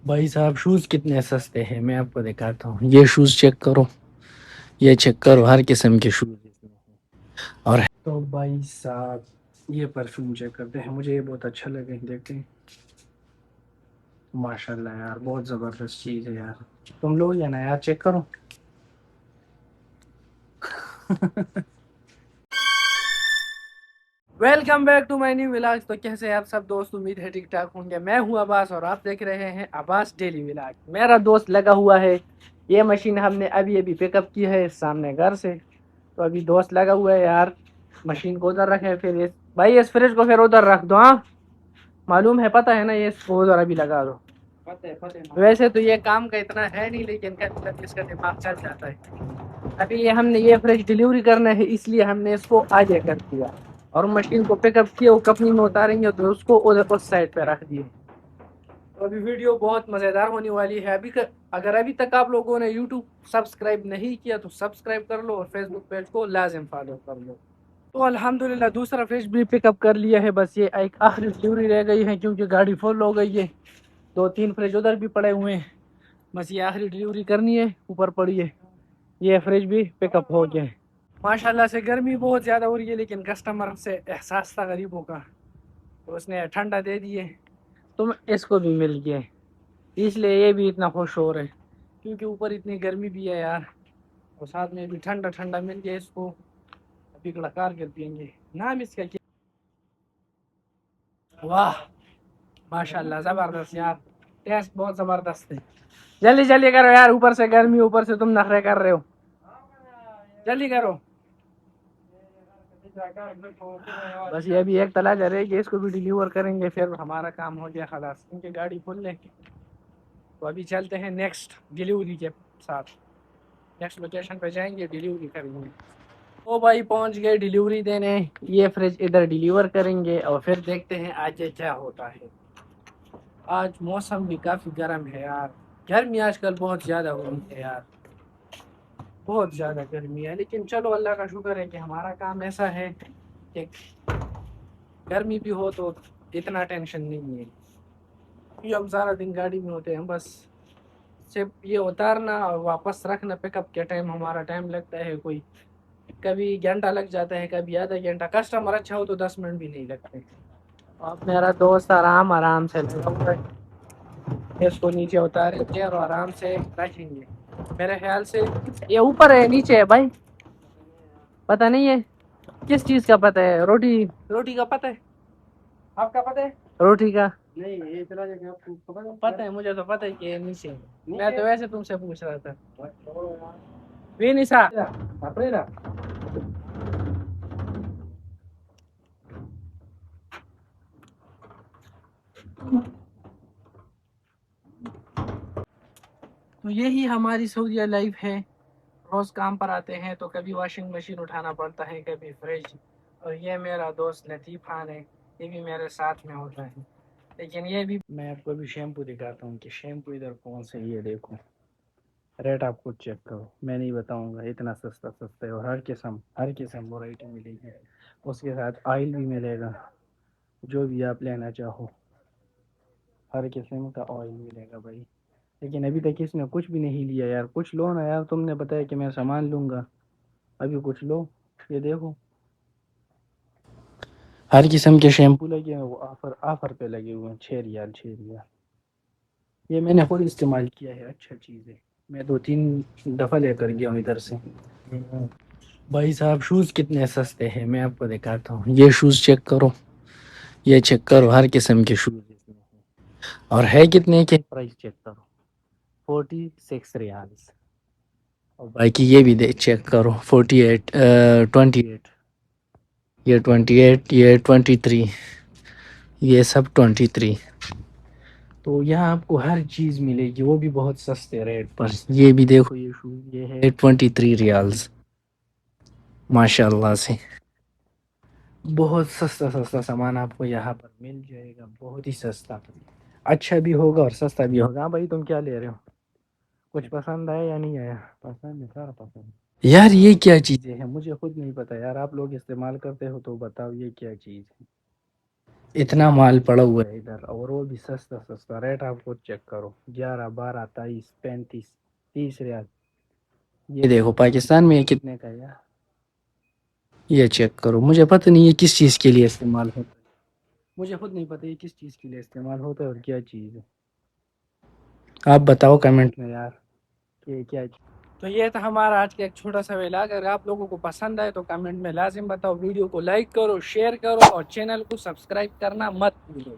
بھائی صاحب شوز کتنے سستے ہیں میں آپ کو دکھاتا ہوں. یہ شوز چیک کرو, یہ چیک کرو, ہر قسم کے شوز اور تو بھائی صاحب یہ پرفیوم چیک کرتے ہیں, مجھے یہ بہت اچھا لگے, دیکھتے ہیں. ماشاء اللہ یار بہت زبردست چیز ہے یار, تم لوگ یا نا یار چیک کرو. Welcome back to my new vlog. تو کیسے ہیں آپ سب دوست, امید ہے ٹھیک ٹھاک ہوں گے. میں ہوں عباس اور آپ دیکھ رہے ہیں عباس ڈیلی ولاگ. میرا دوست لگا ہوا ہے, یہ مشین ہم نے ابھی پک اپ کی ہے سامنے گھر سے. تو ابھی دوست لگا ہوا ہے یار, مشین کو ادھر رکھے, پھر یہ بھائی اس فریج کو پھر ادھر رکھ دو. ہاں معلوم ہے, پتہ ہے نا, یہ اس کو ادھر ابھی لگا دو. ویسے تو یہ کام کا اتنا ہے نہیں, لیکن اس کا دماغ چل جاتا ہے. ابھی یہ ہم نے یہ فریج ڈلیوری کرنا ہے, اس لیے ہم نے اس کو آگے کر دیا اور مشین کو پک اپ کیا. وہ کپنی میں اتاریں گے تو اس کو ادھر اس سائڈ پہ رکھ دیے. تو ابھی ویڈیو بہت مزیدار ہونے والی ہے. اگر ابھی تک آپ لوگوں نے یوٹیوب سبسکرائب نہیں کیا تو سبسکرائب کر لو, اور فیس بک پیج کو لازم فالو کر لو. تو الحمدللہ دوسرا فریج بھی پک اپ کر لیا ہے. بس یہ ایک آخری ڈلیوری رہ گئی ہے, کیونکہ گاڑی فل ہو گئی ہے. 2-3 فریج ادھر بھی پڑے ہوئے ہیں, بس یہ آخری ڈلیوری کرنی ہے. اوپر پڑی ہے, یہ فریج بھی پک اپ ہو گیا ہے. ماشاء اللہ سے گرمی بہت زیادہ ہو رہی ہے, لیکن کسٹمر سے احساس تھا غریبوں کا, تو اس نے ٹھنڈا دے دیے. تم اس کو بھی مل گیا, اس لیے یہ بھی اتنا خوش ہو رہے ہیں, کیونکہ اوپر اتنی گرمی بھی ہے یار, اور ساتھ میں بھی ٹھنڈا ٹھنڈا مل گیا اس کو. ابھی کار کر پئیں گے نام اس کا. واہ ماشاء اللہ زبردست یار, ٹیسٹ بہت زبردست ہے. جلدی جلدی کرو یار, اوپر سے گرمی, اوپر سے تم نخرے کر رہے ہو, جلدی کرو. بس یہ ابھی ایک تلا رہے گی, اس کو بھی ڈیلیور کریں گے, پھر ہمارا کام ہو گیا خلاص, کیونکہ گاڑی کھل لیں. تو ابھی چلتے ہیں نیکسٹ ڈیلیوری کے ساتھ, نیکسٹ لوکیشن پہ جائیں گے, ڈیلیوری کریں گے. وہ بھائی پہنچ گئے ڈیلیوری دینے, یہ فریج ادھر ڈیلیور کریں گے, اور پھر دیکھتے ہیں آگے کیا ہوتا ہے. آج موسم بھی کافی گرم ہے یار, گرمی آج کل بہت زیادہ ہو رہی ہے یار, بہت زیادہ گرمی ہے. لیکن چلو اللہ کا شکر ہے کہ ہمارا کام ایسا ہے کہ گرمی بھی ہو تو اتنا ٹینشن نہیں ہے. یہ ہم سارا دن گاڑی میں ہوتے ہیں, بس صرف یہ اتارنا اور واپس رکھنا پک اپ کے ٹائم ہمارا ٹائم لگتا ہے. کوئی کبھی گھنٹہ لگ جاتا ہے, کبھی آدھا گھنٹہ. کسٹمر اچھا ہو تو 10 منٹ بھی نہیں لگتے. اب میرا دوست آرام سے لگا ہوا ہے, اس کو نیچے اتاریں گے اور آرام سے رکھیں گے. میرے خیال سے یہ اوپر ہے نیچے ہے بھائی, پتہ نہیں ہے کس چیز کا پتہ ہے. روٹی کا پتہ ہے, آپ کا پتہ ہے روٹی کا نہیں, یہ پتہ ہے مجھے, تو پتہ ہے کہ نیچے. میں تو ویسے تم سے پوچھ رہا تھا. تو یہی ہماری سعودیہ لائف ہے. روز کام پر آتے ہیں تو کبھی واشنگ مشین اٹھانا پڑتا ہے, کبھی فریج. اور یہ میرا دوست لطیف خان ہے, یہ بھی میرے ساتھ میں ہوتا ہے. لیکن یہ بھی, میں آپ کو ابھی شیمپو دکھاتا ہوں کہ شیمپو ادھر کون سے, یہ دیکھو ریٹ آپ خود چیک کرو, میں نہیں بتاؤں گا. اتنا سستا ہے, اور ہر قسم ورائٹی ملے گی. اس کے ساتھ آئل بھی ملے گا, جو بھی آپ لینا چاہو, ہر قسم کا آئل ملے گا بھائی. لیکن ابھی تک اس نے کچھ بھی نہیں لیا یار. کچھ لو نا یار, تم نے بتایا کہ میں سامان لوں گا, ابھی کچھ لو. یہ دیکھو ہر قسم کے شیمپو لگے ہیں, وہ آفر پہ لگے ہوئے ہیں. 6 ریال 6 ریال. یہ میں نے خود استعمال کیا ہے, اچھا چیز ہے. میں 2-3 دفعہ لے کر گیا ہوں ادھر سے. بھائی صاحب شوز کتنے سستے ہیں میں آپ کو دکھاتا ہوں. یہ شوز چیک کرو, یہ چیک کرو, ہر قسم کے شوز. اور ہے کتنے کے پرائس چیک کرو, 46 ریالز. اور باقی یہ بھی چیک کرو, 28. یہ 28, یہ 23, یہ سب 23. تو یہاں آپ کو ہر چیز ملے گی, وہ بھی بہت سستے ریٹ پر. یہ بھی دیکھو, یہ شوز یہ ہے 23 ریالز. ماشاء اللہ سے بہت سستا سامان آپ کو یہاں پر مل جائے گا, بہت ہی سستا. اچھا بھی ہوگا اور سستا بھی ہوگا. بھائی تم کیا لے رہے ہو, کچھ پسند آیا یا نہیں آیا؟ پسند ہے, سارا پسند. یار یہ کیا چیزیں ہیں, مجھے خود نہیں پتا یار. آپ لوگ استعمال کرتے ہو تو بتاؤ, یہ کیا چیز ہے. اتنا مال پڑا ہوا ہے ادھر، اور وہ بھی سستا سستا ریٹ آپ کو چیک کرو، 11 12 23 35 30 ریال. یہ دیکھو پاکستان میں یہ کتنے کا ہے یار، یہ چیک کرو. مجھے پتہ نہیں یہ کس چیز کے لیے استعمال ہوتا ہے، مجھے خود نہیں پتہ یہ کس چیز کے لیے استعمال ہوتا ہے اور کیا چیز ہے. آپ بتاؤ کمنٹ میں یار کہ کیا چیز. تو یہ تھا ہمارا آج کا ایک چھوٹا سا ویلاگ. اگر آپ لوگوں کو پسند آئے تو کمنٹ میں لازم بتاؤ، ویڈیو کو لائک کرو، شیئر کرو اور چینل کو سبسکرائب کرنا مت بھولو.